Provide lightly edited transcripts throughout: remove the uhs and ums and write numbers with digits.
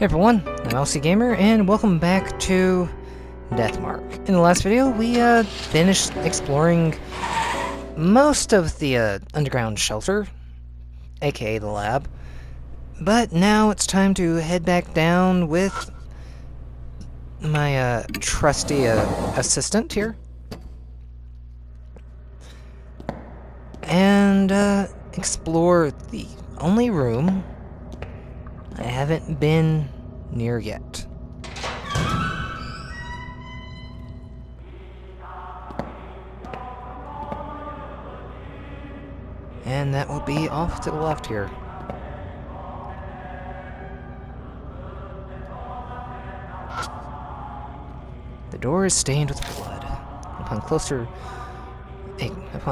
Hey everyone, I'm LC Gamer, and welcome back to Deathmark. In the last video, we finished exploring most of the underground shelter, aka the lab, but now it's time to head back down with my trusty assistant here, and explore the only room I haven't been near yet. And that will be off to the left here. The door is stained with blood. Upon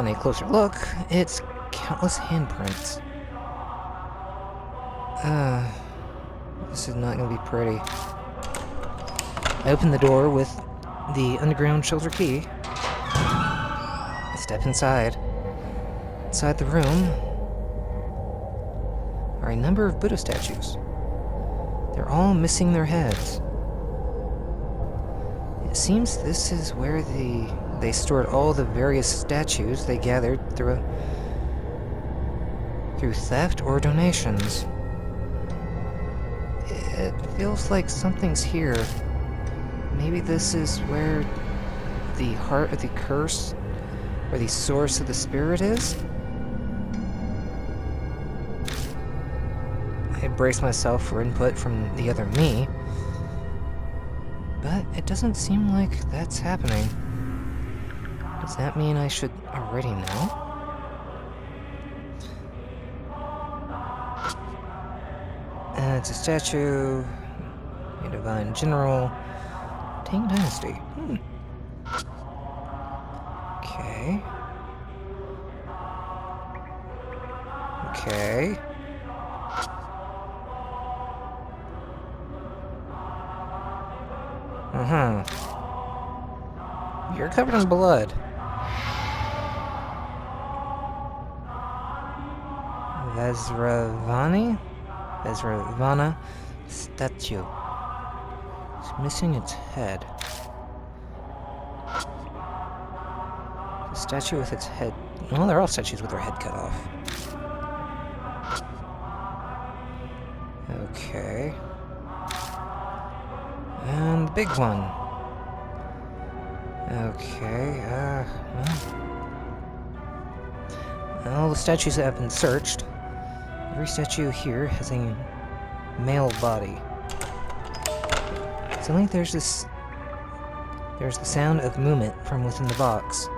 a closer look, it's countless handprints. This is not going to be pretty. I open the door with the underground shelter key. I step inside. Inside the room are a number of Buddha statues. They're all missing their heads. It seems this is where they stored all the various statues they gathered through theft or donations. It feels like something's here. Maybe this is where the heart of the curse, or the source of the spirit is? I brace myself for input from the other me, but it doesn't seem like that's happening. Does that mean I should already know? It's a statue, a divine general, Tang Dynasty. Okay. Okay. You're covered in blood. Vesravana statue. It's missing its head. The statue with its head... Well, they're all statues with their head cut off. Okay. And the big one. Okay, well, all the statues have been searched. Every statue here has a male body. Suddenly there's the sound of movement from within the box.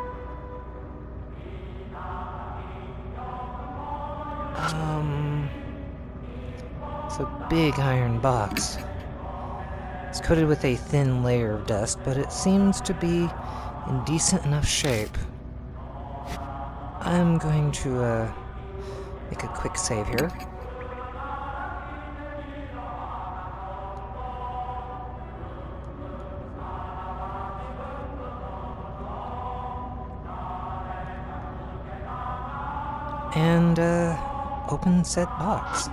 It's a big iron box. It's coated with a thin layer of dust, but it seems to be in decent enough shape. I'm going to make a quick save here. And open said box.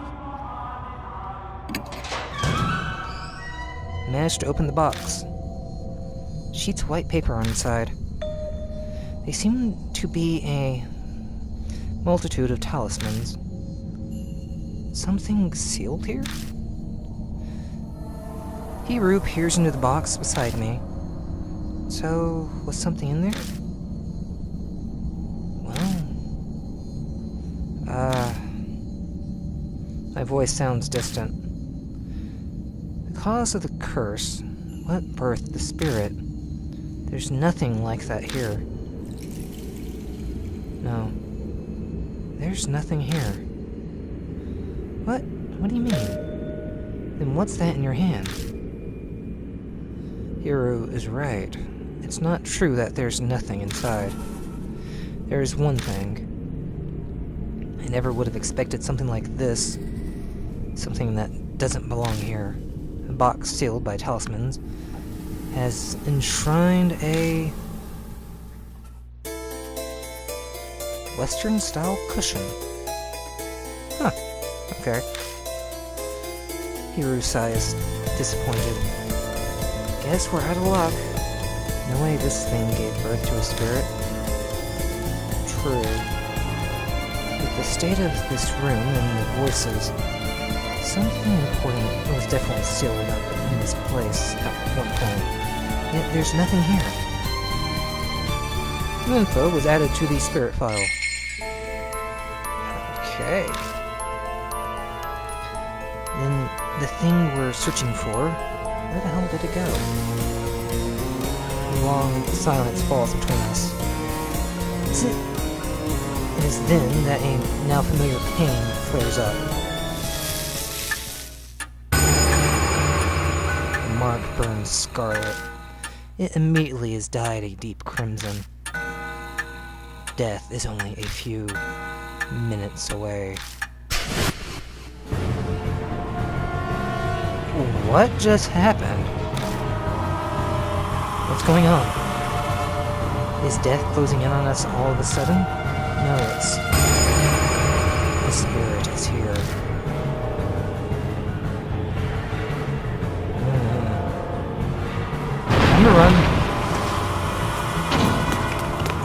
Managed to open the box. Sheets of white paper on the side. They seem to be a multitude of talismans. Something sealed here? Hiru peers into the box beside me. So, was something in there? Well... My voice sounds distant. The cause of the curse, what birthed the spirit? There's nothing like that here. No. There's nothing here. What? What do you mean? Then what's that in your hand? Hiru is right. It's not true that there's nothing inside. There is one thing. I never would have expected something like this. Something that doesn't belong here. A box sealed by talismans has enshrined a Western-style cushion. Huh. Okay. Hiru sighs, disappointed. Guess we're out of luck. No way this thing gave birth to a spirit. True. With the state of this room and the voices, something important was definitely sealed up in this place at one point. Yet there's nothing here. New info was added to the spirit file. Okay. Then the thing we're searching for, where the hell did it go? A long silence falls between us. It is then that a now familiar pain flares up. The mark burns scarlet. It immediately is dyed a deep crimson. Death is only a few minutes away. What just happened? What's going on? Is death closing in on us all of a sudden? No, it's... the spirit is here. Time to run.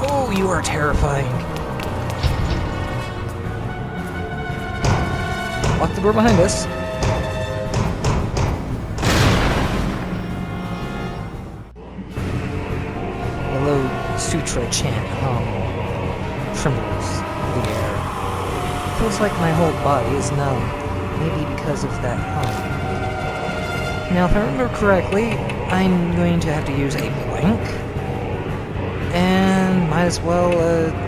Oh, you are terrifying. Lock the door behind us. Sutra chant trembles the air. Feels like my whole body is numb, maybe because of that hum. Now, if I remember correctly, I'm going to have to use a blank, and might as well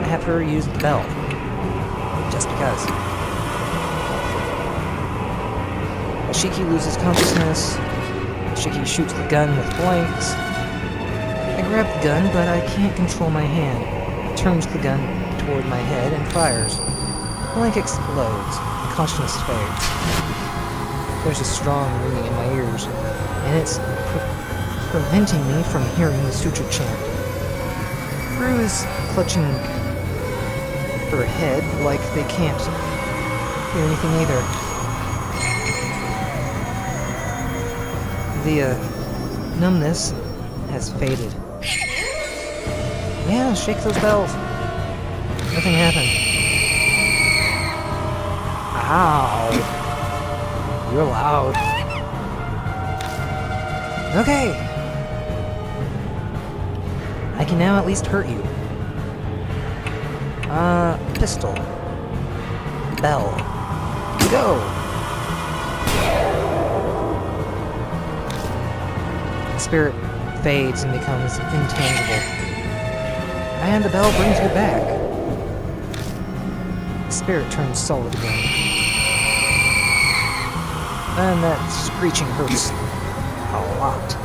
have her use the bell, just because. Ashiki loses consciousness. Ashiki shoots the gun with blanks. I grab the gun, but I can't control my hand. Turns the gun toward my head and fires. The blank explodes. Consciousness fades. There's a strong ringing in my ears, and it's preventing me from hearing the sutra chant. Rue is clutching her head like they can't hear anything either. The numbness has faded. Yeah, shake those bells. Nothing happened. Ow. You're loud. Okay. I can now at least hurt you. Pistol. Bell. Go! The spirit fades and becomes intangible. And the bell brings you back. The spirit turns solid again. And that screeching hurts a lot.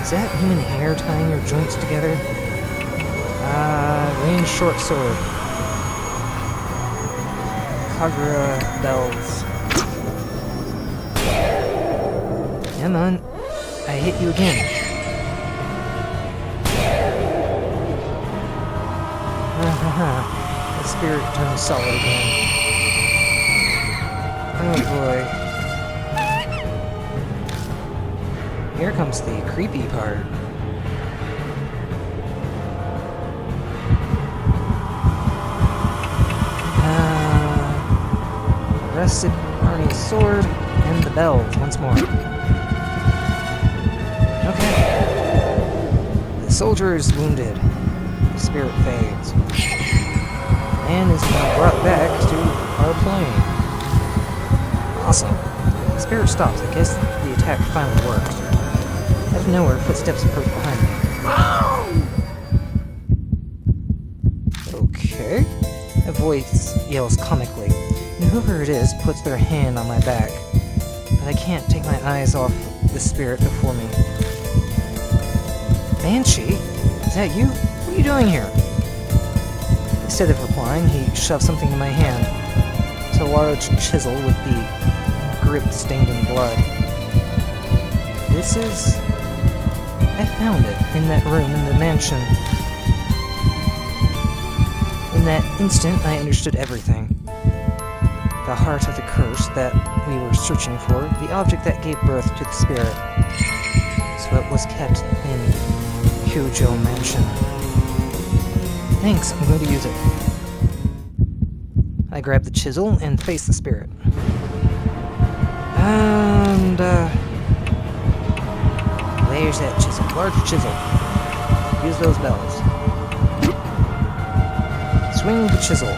Is that human hair tying your joints together? Range short sword. Kagura bells. Come on. I hit you again. The spirit turns solid again. Oh boy. Here comes the creepy part. Rusted Arnie's sword and the bells once more. Okay. The soldier is wounded. The spirit fades. And is now brought back to our plane. Awesome. The spirit stops. I guess the attack finally worked. Out of nowhere, footsteps approach behind me. Okay. A voice yells comically, and whoever it is puts their hand on my back. But I can't take my eyes off the spirit before me. Banshee? Is that you? What are you doing here? Instead of replying, he shoves something in my hand. It's a large chisel with the grip stained in blood. This is... I found it in that room in the mansion. In In that instant, I understood everything. The heart of the curse that we were searching for, the object that gave birth to the spirit. So it was kept in Kujo Mansion. Thanks, I'm going to use it. I grabbed the chisel and faced the spirit. And, there's that chisel. Large chisel. Use those bells. Swing the chisel.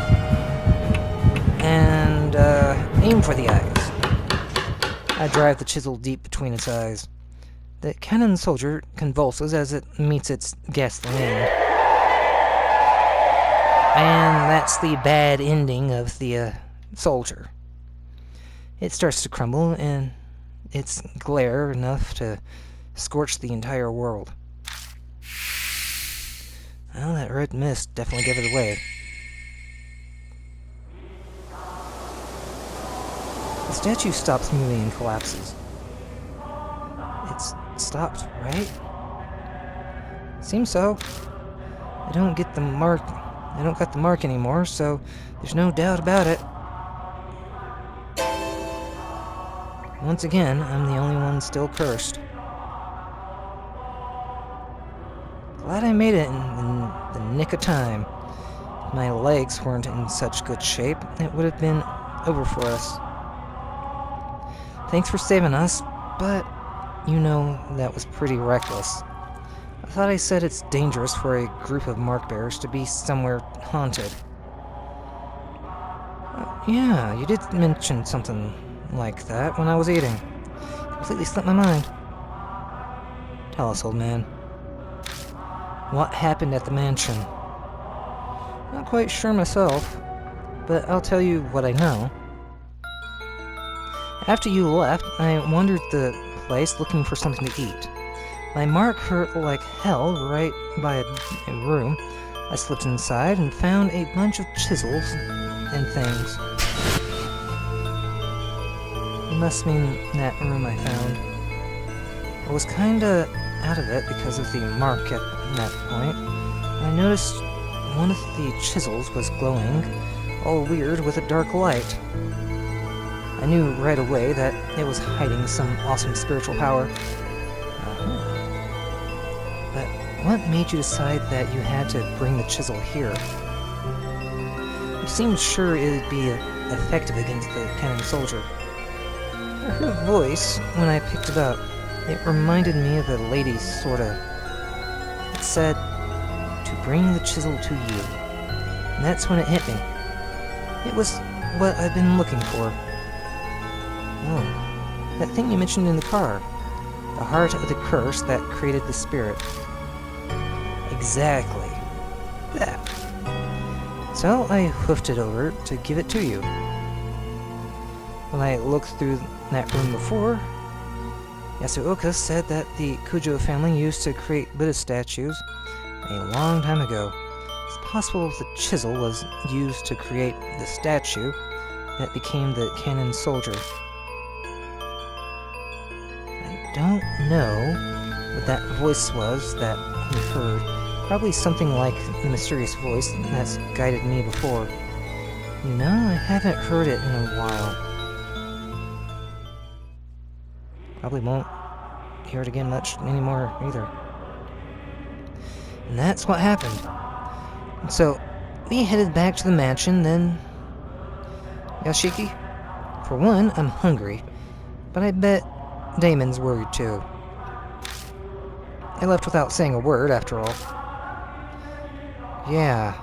And, aim for the eyes. I drive the chisel deep between its eyes. The Kannon Soldier convulses as it meets its ghastly end. And that's the bad ending of the, soldier. It starts to crumble, and it's glare enough to scorch the entire world. Well, that red mist definitely gave it away. The statue stops moving and collapses. It's stopped, right? Seems so. I don't got the mark anymore, so there's no doubt about it. Once again, I'm the only one still cursed. Glad I made it in the nick of time. If my legs weren't in such good shape, it would have been over for us. Thanks for saving us, but you know that was pretty reckless. I thought I said it's dangerous for a group of mark bearers to be somewhere haunted. Yeah, you did mention something like that when I was eating. Completely slipped my mind. Tell us, old man. What happened at the mansion? Not quite sure myself, but I'll tell you what I know. After you left, I wandered the place looking for something to eat. My mark hurt like hell right by a room. I slipped inside and found a bunch of chisels and things. It must mean that room I found. I was kinda out of it because of the mark at that point. I noticed one of the chisels was glowing, all weird with a dark light. I knew right away that it was hiding some awesome spiritual power. But what made you decide that you had to bring the chisel here? You seemed sure it would be effective against the Kannon Soldier. I heard a voice when I picked it up. It reminded me of a lady, sorta. It said, to bring the chisel to you. And that's when it hit me. It was what I've been looking for. Oh, that thing you mentioned in the car. The heart of the curse that created the spirit. Exactly. That. So I hoofed it over to give it to you. When I looked through that room before, Yasuoka said that the Kujo family used to create Buddha statues a long time ago. It's possible the chisel was used to create the statue that became the Kannon Soldier. I don't know what that voice was that he heard. Probably something like the mysterious voice that's guided me before. You know, I haven't heard it in a while. Probably won't hear it again much anymore either. And that's what happened. And so, we headed back to the mansion, then... Yashiki? For one, I'm hungry, but I bet Damon's worried too. I left without saying a word, after all. Yeah.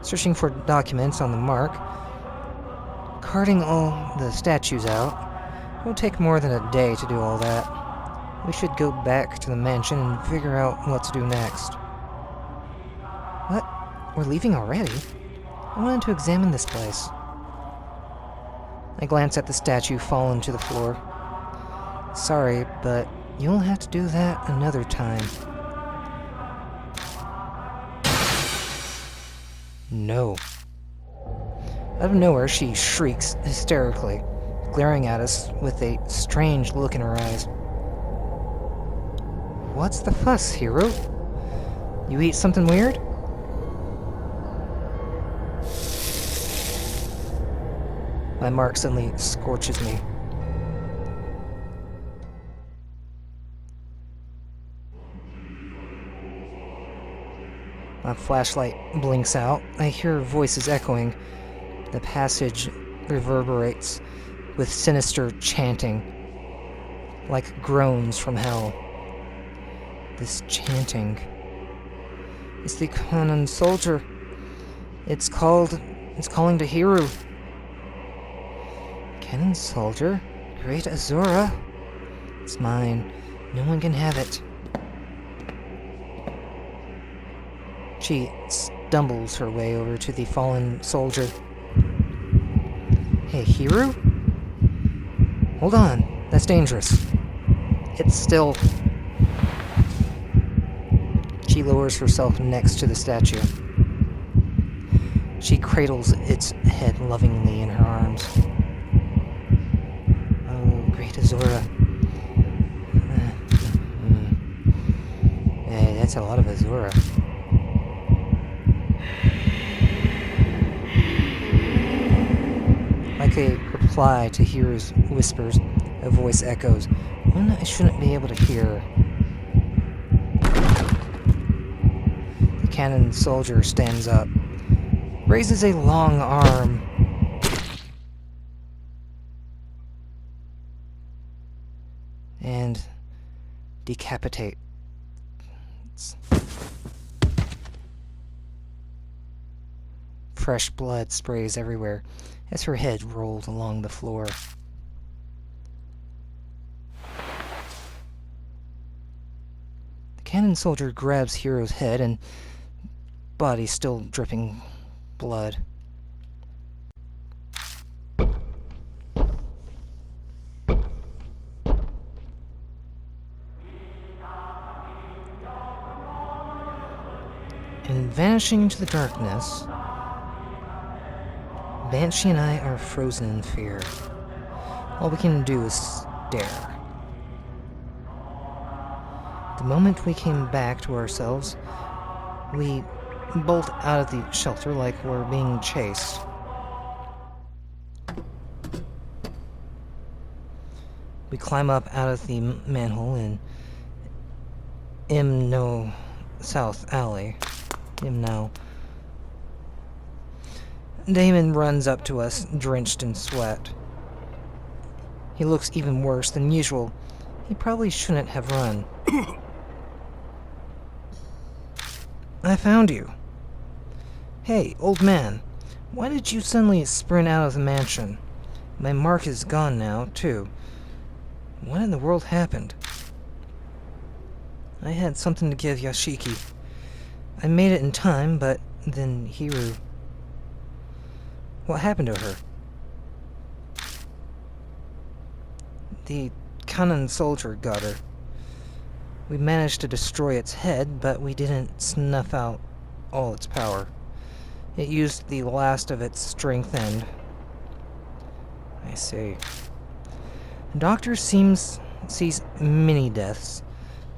Searching for documents on the mark. Carting all the statues out. It won't take more than a day to do all that. We should go back to the mansion and figure out what to do next. What? We're leaving already? I wanted to examine this place. I glance at the statue fallen to the floor. Sorry, but you'll have to do that another time. No. Out of nowhere, she shrieks hysterically, glaring at us with a strange look in her eyes. What's the fuss, hero? You eat something weird? My mark suddenly scorches me. My flashlight blinks out. I hear voices echoing. The passage reverberates with sinister chanting, like groans from hell. This chanting is the Kannon Soldier. It's calling to Hiru. Kannon Soldier? Great Azura? It's mine. No one can have it. She stumbles her way over to the fallen soldier. Hey, Hiru? Hold on. That's dangerous. It's still... She lowers herself next to the statue. She cradles its head lovingly in her arms. Oh, great Azura. Hey, that's a lot of Azura. Like a reply to Hiru's whispers, a voice echoes, one I shouldn't be able to hear. The Kannon Soldier stands up, raises a long arm, and decapitates. Fresh blood sprays everywhere as her head rolled along the floor. The Kannon Soldier grabs Hiru's head and body still dripping blood. And vanishing into the darkness, Banshee and I are frozen in fear. All we can do is stare. The moment we came back to ourselves, we bolt out of the shelter like we're being chased. We climb up out of the manhole in No South Alley. No. Damon runs up to us, drenched in sweat. He looks even worse than usual. He probably shouldn't have run. I found you. Hey, old man. Why did you suddenly sprint out of the mansion? My mark is gone now, too. What in the world happened? I had something to give Yashiki. I made it in time, but then Hiru... What happened to her? The Kannon Soldier got her. We managed to destroy its head, but we didn't snuff out all its power. It used the last of its strength and... I see. The doctor sees many deaths,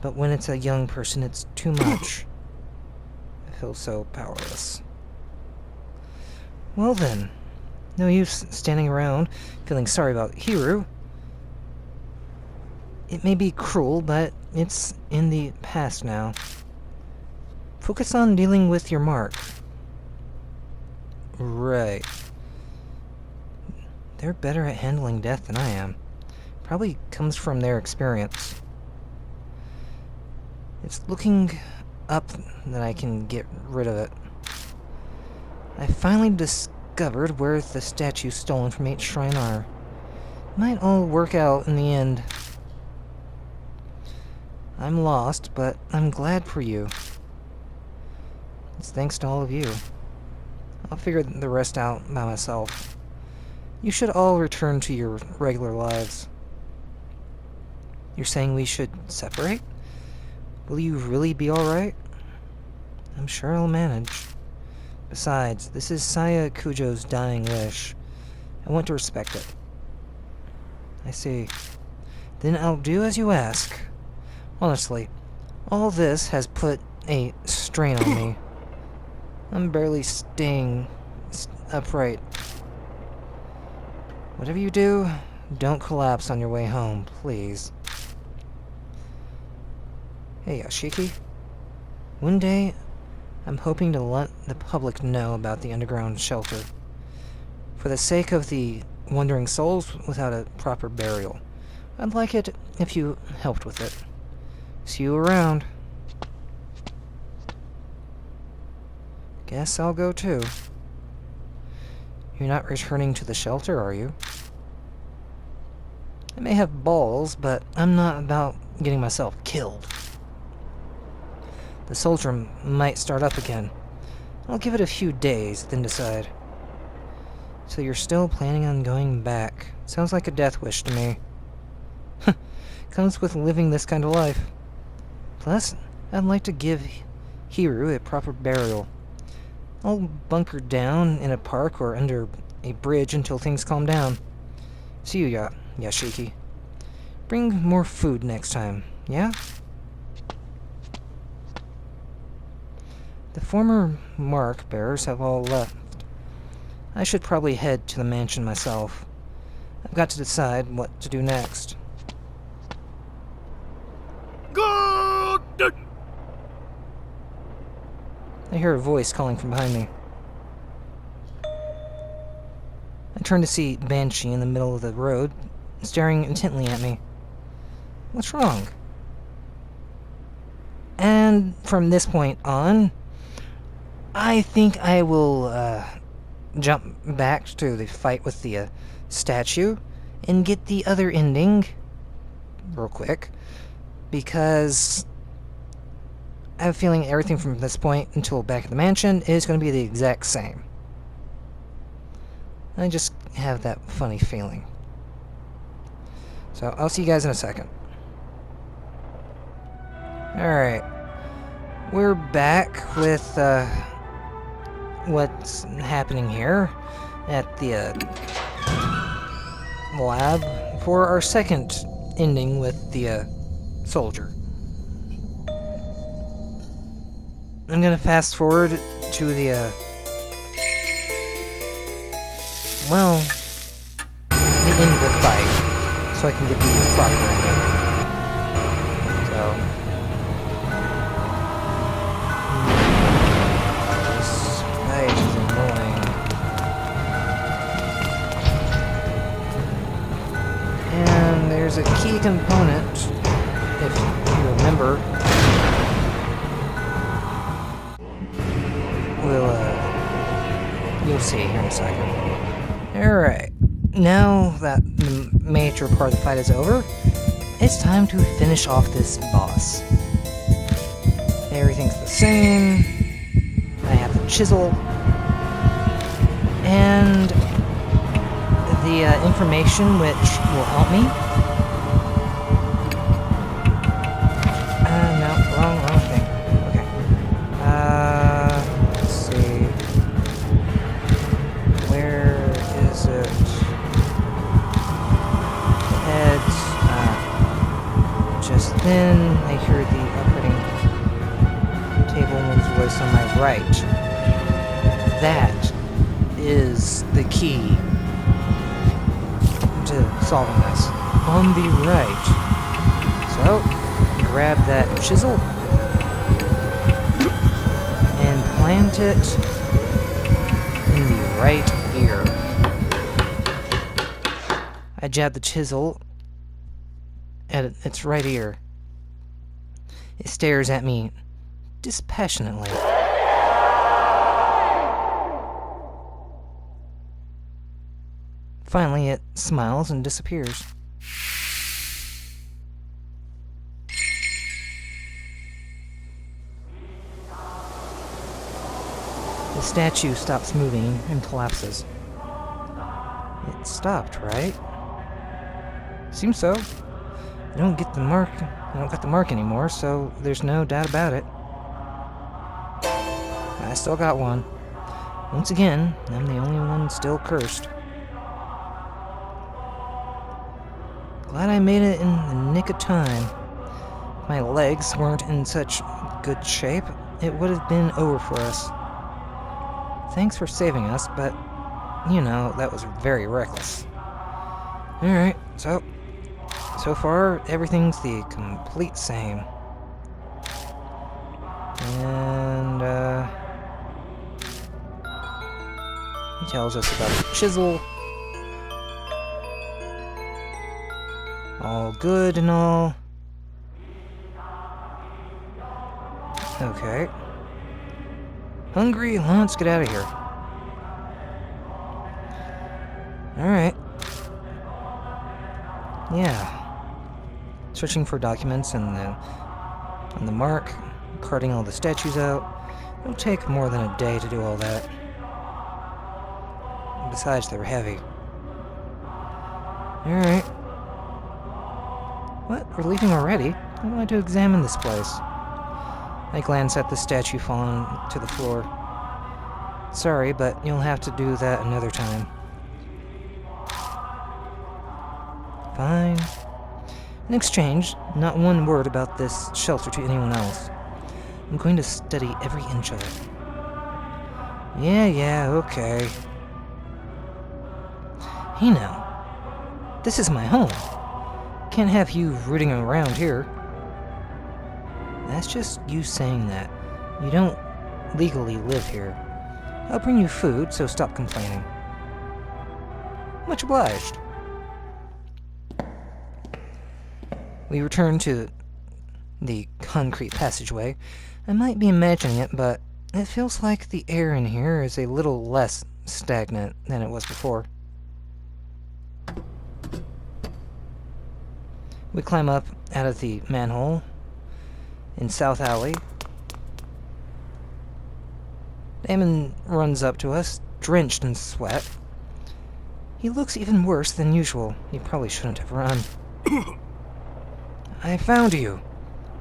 but when it's a young person, it's too much. I feel so powerless. Well then, no use standing around, feeling sorry about Hiru. It may be cruel, but it's in the past now. Focus on dealing with your mark. Right. They're better at handling death than I am. Probably comes from their experience. It's looking up that I can get rid of it. I finally discovered where the statues stolen from 8 Shrine are. Might all work out in the end. I'm lost, but I'm glad for you. It's thanks to all of you. I'll figure the rest out by myself. You should all return to your regular lives. You're saying we should separate? Will you really be alright? I'm sure I'll manage. Besides, this is Saya Kujo's dying wish. I want to respect it. I see. Then I'll do as you ask. Honestly, all this has put a strain on me. I'm barely staying upright. Whatever you do, don't collapse on your way home, please. Hey, Yoshiki. One day, I'm hoping to let the public know about the underground shelter. For the sake of the wandering souls without a proper burial. I'd like it if you helped with it. See you around. Guess I'll go too. You're not returning to the shelter, are you? I may have balls, but I'm not about getting myself killed. The soldier might start up again. I'll give it a few days, then decide. So you're still planning on going back. Sounds like a death wish to me. Comes with living this kind of life. Plus, I'd like to give Hiru a proper burial. I'll bunker down in a park or under a bridge until things calm down. See you, Yashiki. Bring more food next time, yeah? The former mark bearers have all left. I should probably head to the mansion myself. I've got to decide what to do next. I hear a voice calling from behind me. I turn to see Banshee in the middle of the road, staring intently at me. What's wrong? And from this point on, I think I will jump back to the fight with the statue and get the other ending real quick, because I have a feeling everything from this point until back at the mansion is going to be the exact same. I just have that funny feeling. So I'll see you guys in a second. Alright. We're back with what's happening here at the lab for our second ending with the soldier. I'm gonna fast forward to the well, the end of the fight, so I can get the proper ending. So this fight is annoying. And there's a key component, if you remember. You'll see here in a second. Alright, now that the major part of the fight is over, it's time to finish off this boss. Everything's the same. I have the chisel. And the information which will help me. No, wrong thing. Okay. Let's see. Where is it? Heads. Just then, I hear the operating table woman's voice on my right. That is the key to solving this. On the right. So, grab that chisel and plant it in the right ear. I jab the chisel at its right ear. It stares at me dispassionately. Finally, it smiles and disappears. The statue stops moving and collapses. It stopped, right? Seems so. I don't got the mark anymore, so there's no doubt about it. I still got one. Once again, I'm the only one still cursed. Glad I made it in the nick of time. If my legs weren't in such good shape, it would have been over for us. Thanks for saving us, but, you know, that was very reckless. Alright, so far, everything's the complete same. And, he tells us about the chisel. All good and all. Okay. Hungry? Let's get out of here. Alright. Yeah. Searching for documents and on the mark, carting all the statues out. It'll take more than a day to do all that. Besides, they're heavy. Alright. What? We're leaving already? I want to examine this place. I glance at the statue falling to the floor. Sorry, but you'll have to do that another time. Fine. In exchange, not one word about this shelter to anyone else. I'm going to study every inch of it. Yeah, okay. Hey now. This is my home. Can't have you rooting around here. That's just you saying that. You don't legally live here. I'll bring you food, so stop complaining. Much obliged. We return to the concrete passageway. I might be imagining it, but it feels like the air in here is a little less stagnant than it was before. We climb up out of the manhole in South Alley. Damon runs up to us, drenched in sweat. He looks even worse than usual. He probably shouldn't have run. I found you.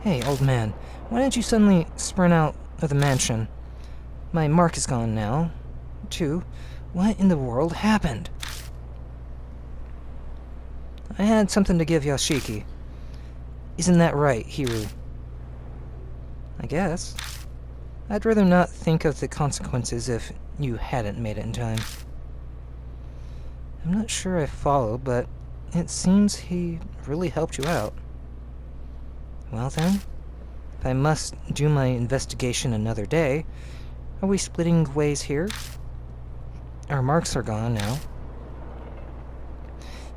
Hey, old man, why did you suddenly sprint out of the mansion? My mark is gone now. Too. What in the world happened? I had something to give Yashiki. Isn't that right, Hiru? I guess. I'd rather not think of the consequences if you hadn't made it in time. I'm not sure I follow, but it seems he really helped you out. Well then, if I must do my investigation another day, are we splitting ways here? Our marks are gone now.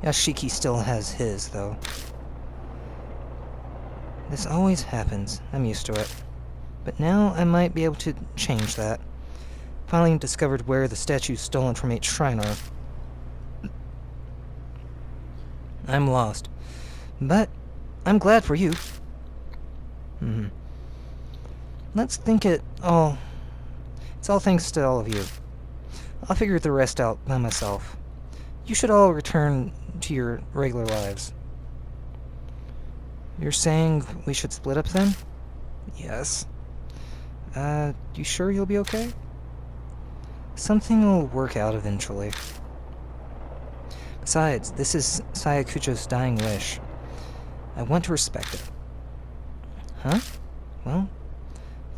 Yashiki still has his, though. This always happens. I'm used to it. But now I might be able to change that. Finally discovered where the statues stolen from H Shrine are. I'm lost. But I'm glad for you. Let's think it's all thanks to all of you. I'll figure the rest out by myself. You should all return to your regular lives. You're saying we should split up then? Yes. You sure you'll be okay? Something will work out eventually. Besides, this is Sayakucho's dying wish. I want to respect it. Huh? Well,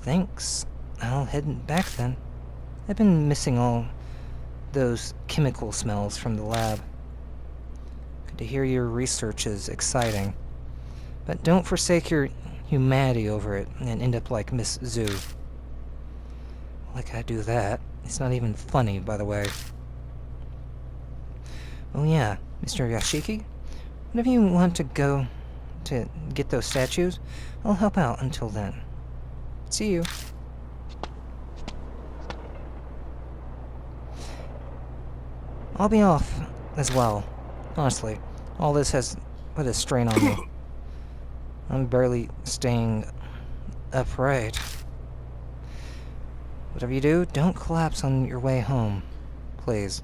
thanks. I'll head back then. I've been missing all those chemical smells from the lab. Good to hear your research is exciting. But don't forsake your humanity over it and end up like Miss Zhu. Like I do that. It's not even funny, by the way. Oh yeah, Mr. Yashiki? Whenever you want to go to get those statues, I'll help out until then. See you. I'll be off as well. Honestly, all this has put a strain on me. I'm barely staying upright. Whatever you do, don't collapse on your way home. Please.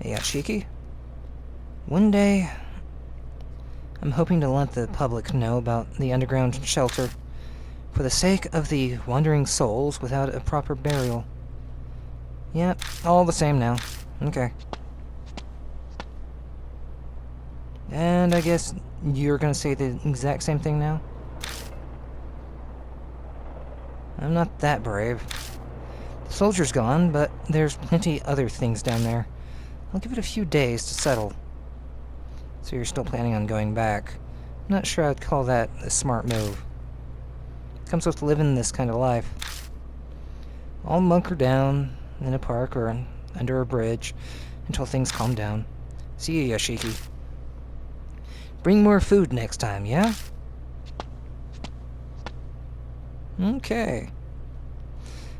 Hey, Yashiki? One day, I'm hoping to let the public know about the underground shelter for the sake of the wandering souls without a proper burial. Yep, all the same now. Okay. And I guess you're gonna say the exact same thing now? I'm not that brave. The soldier's gone, but there's plenty other things down there. I'll give it a few days to settle. So you're still planning on going back. I'm not sure I'd call that a smart move. It comes with living this kind of life. I'll bunker down in a park or under a bridge until things calm down. See ya, Yashiki. Bring more food next time, yeah? Okay.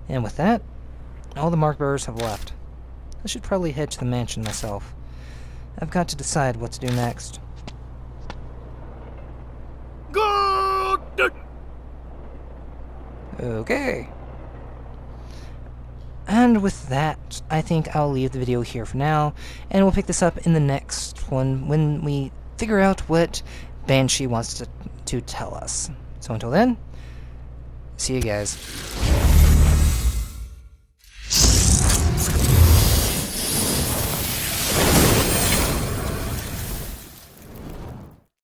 And with that, all the mark bearers have left. I should probably head to the mansion myself. I've got to decide what to do next. Okay. And with that, I think I'll leave the video here for now, and we'll pick this up in the next one when we figure out what Banshee wants to tell us. So until then, see you guys.